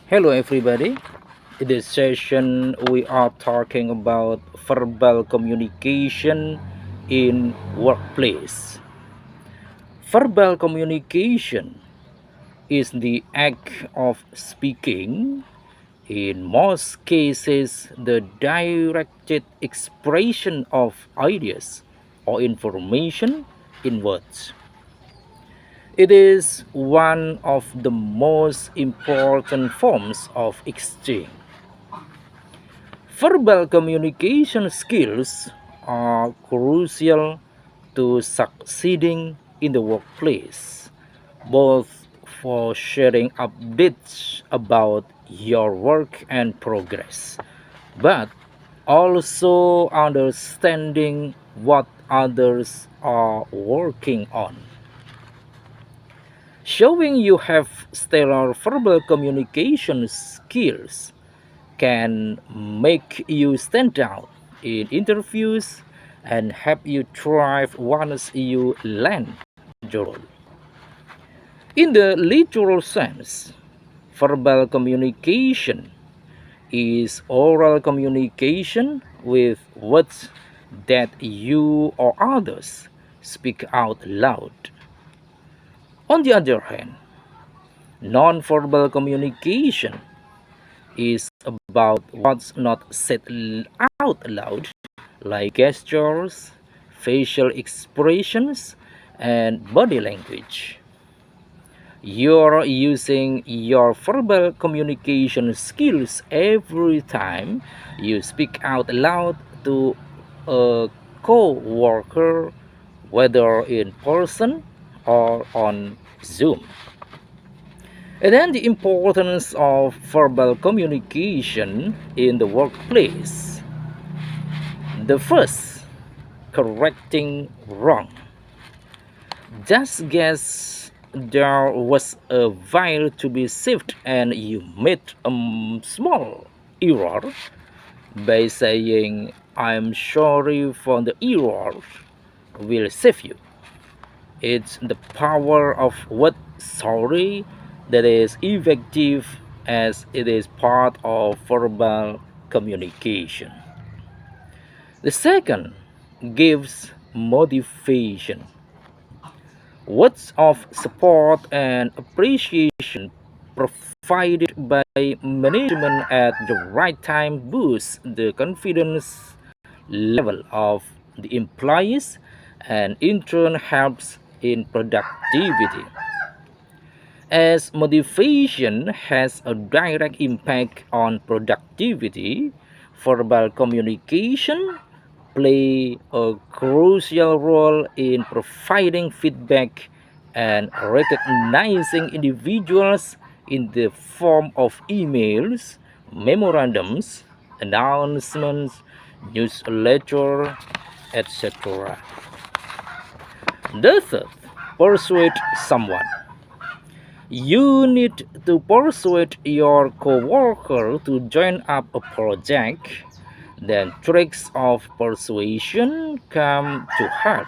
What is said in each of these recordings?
Hello, everybody. In this session, we are talking about verbal communication in workplace. Verbal communication is the act of speaking, in most cases, the directed expression of ideas or information in words. It is one of the most important forms of exchange. Verbal communication skills are crucial to succeeding in the workplace, both for sharing updates about your work and progress, but also understanding what others are working on. Showing you have stellar verbal communication skills can make you stand out in interviews and help you thrive once you land the role. In the literal sense, verbal communication is oral communication with words that you or others speak out loud. On the other hand, nonverbal communication is about what's not said out loud, like gestures, facial expressions, and body language. You're using your verbal communication skills every time you speak out loud to a co worker, whether in person or on Zoom. And then the importance of verbal communication in the workplace. The first, correcting wrong. Just guess there was a file to be saved and you made a small error. By saying, I'm sorry for the error, will save you. It's the power of what sorry that is effective as it is part of verbal communication. The second gives motivation. Words of support and appreciation provided by management at the right time boost the confidence level of the employees and in turn helps in productivity. As motivation has a direct impact on productivity, verbal communication play a crucial role in providing feedback and recognizing individuals in the form of emails, memorandums, announcements, newsletter, etc. The third, persuade someone. You need to persuade your coworker to join up a project. Then tricks of persuasion come to help.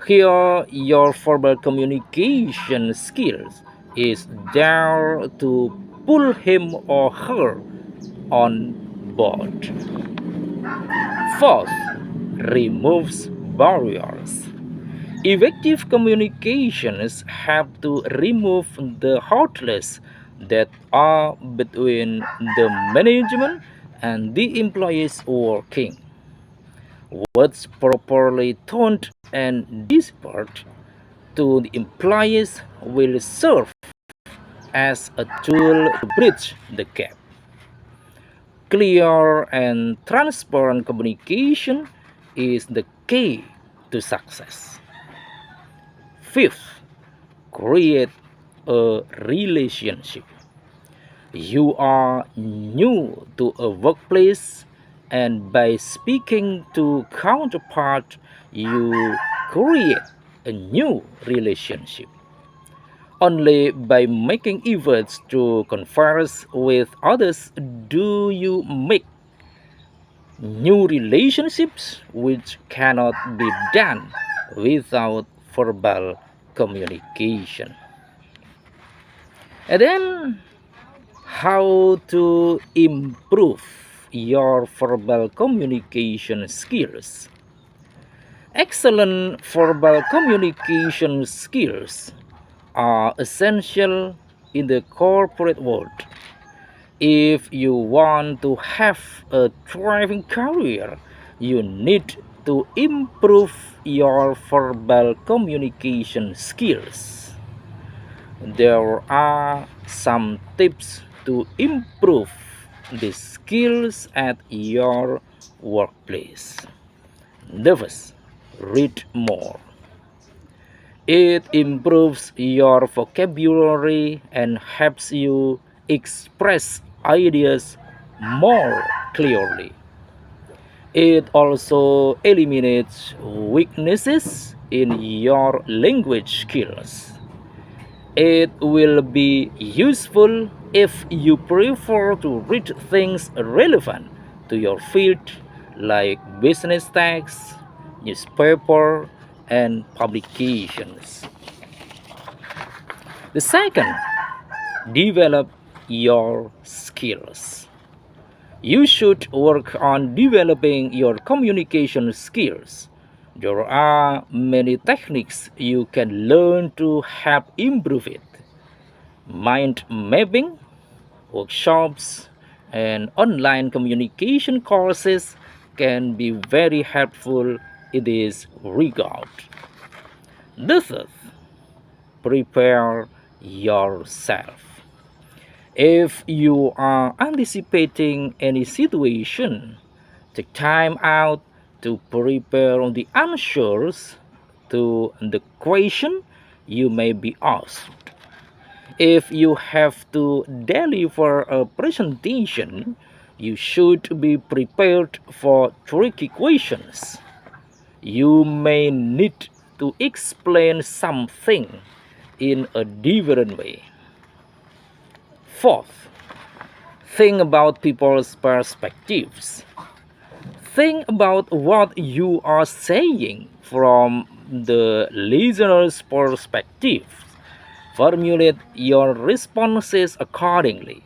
Here, your verbal communication skills is there to pull him or her on board. Fourth, removes barriers. Effective communications have to remove the hurdles that are between the management and the employees working. Words properly toned and delivered to the employees will serve as a tool to bridge the gap. Clear and transparent communication is the key to success. Fifth, create a relationship. You are new to a workplace, and by speaking to counterpart, you create a new relationship. Only by making efforts to converse with others do you make new relationships, which cannot be done without verbal communication. And then, how to improve your verbal communication skills. Excellent verbal communication skills are essential in the corporate world. If you want to have a thriving career, you need to improve your verbal communication skills. There are some tips to improve the skills at your workplace. The first, read more. It improves your vocabulary and helps you express ideas more clearly. It also eliminates weaknesses in your language skills. It will be useful if you prefer to read things relevant to your field like business texts, newspaper, and publications. The second, develop your skills. You should work on developing your communication skills. There are many techniques you can learn to help improve it. Mind mapping, workshops, and online communication courses can be very helpful in this regard. The third, prepare yourself. If you are anticipating any situation, take time out to prepare the answers to the question you may be asked. If you have to deliver a presentation, you should be prepared for tricky questions. You may need to explain something in a different way. Fourth, think about people's perspectives. Think about what you are saying from the listener's perspective. Formulate your responses accordingly.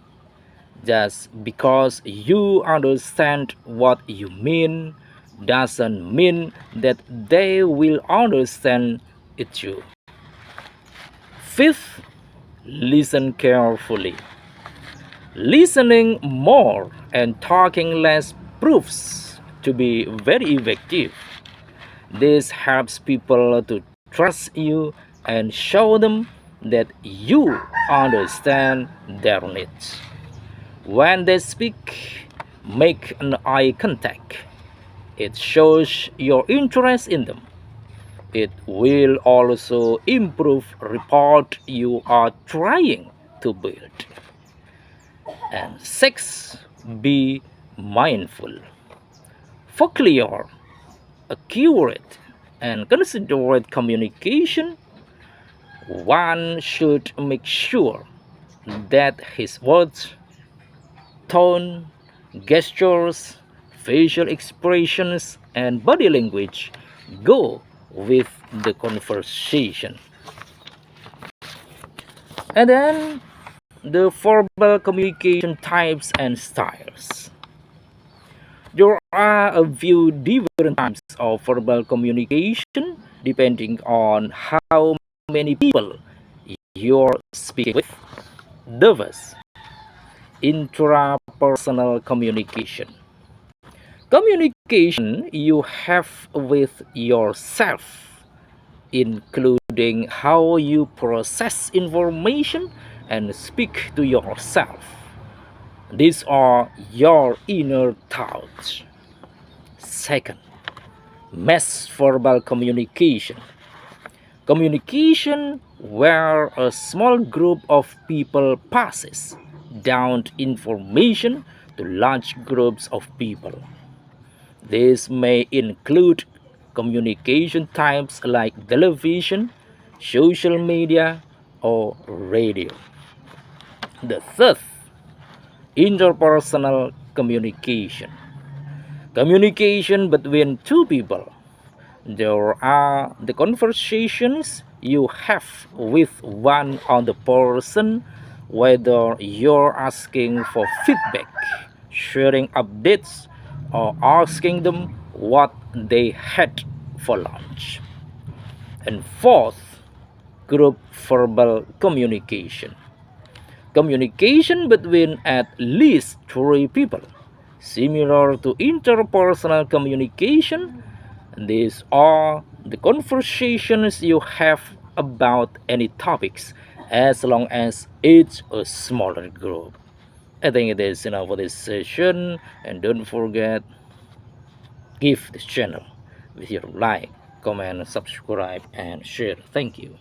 Just because you understand what you mean doesn't mean that they will understand it too. Fifth, listen carefully. Listening more and talking less proves to be very effective. This helps people to trust you and show them that you understand their needs. When they speak, make an eye contact. It shows your interest in them. It will also improve rapport you are trying to build. And six, be mindful. For clear, accurate, and considerate communication, one should make sure that his words, tone, gestures, facial expressions, and body language go with the conversation. And then the verbal communication types and styles. There are a few different types of verbal communication depending on how many people you're speaking with. The first, intrapersonal communication. Communication you have with yourself, including how you process information and speak to yourself. These are your inner thoughts. Second, mass verbal communication. Communication where a small group of people passes down information to large groups of people. This may include communication types like television, social media, or radio. The third, interpersonal communication. Communication between two people. There are the conversations you have with one other person whether you're asking for feedback, sharing updates, or asking them what they had for lunch. And fourth, group verbal communication. Communication between at least three people. Similar to interpersonal communication, these are the conversations you have about any topics as long as it's a smaller group. I think it is enough for this session, and don't forget, give this channel with your like, comment, subscribe, and share. Thank you.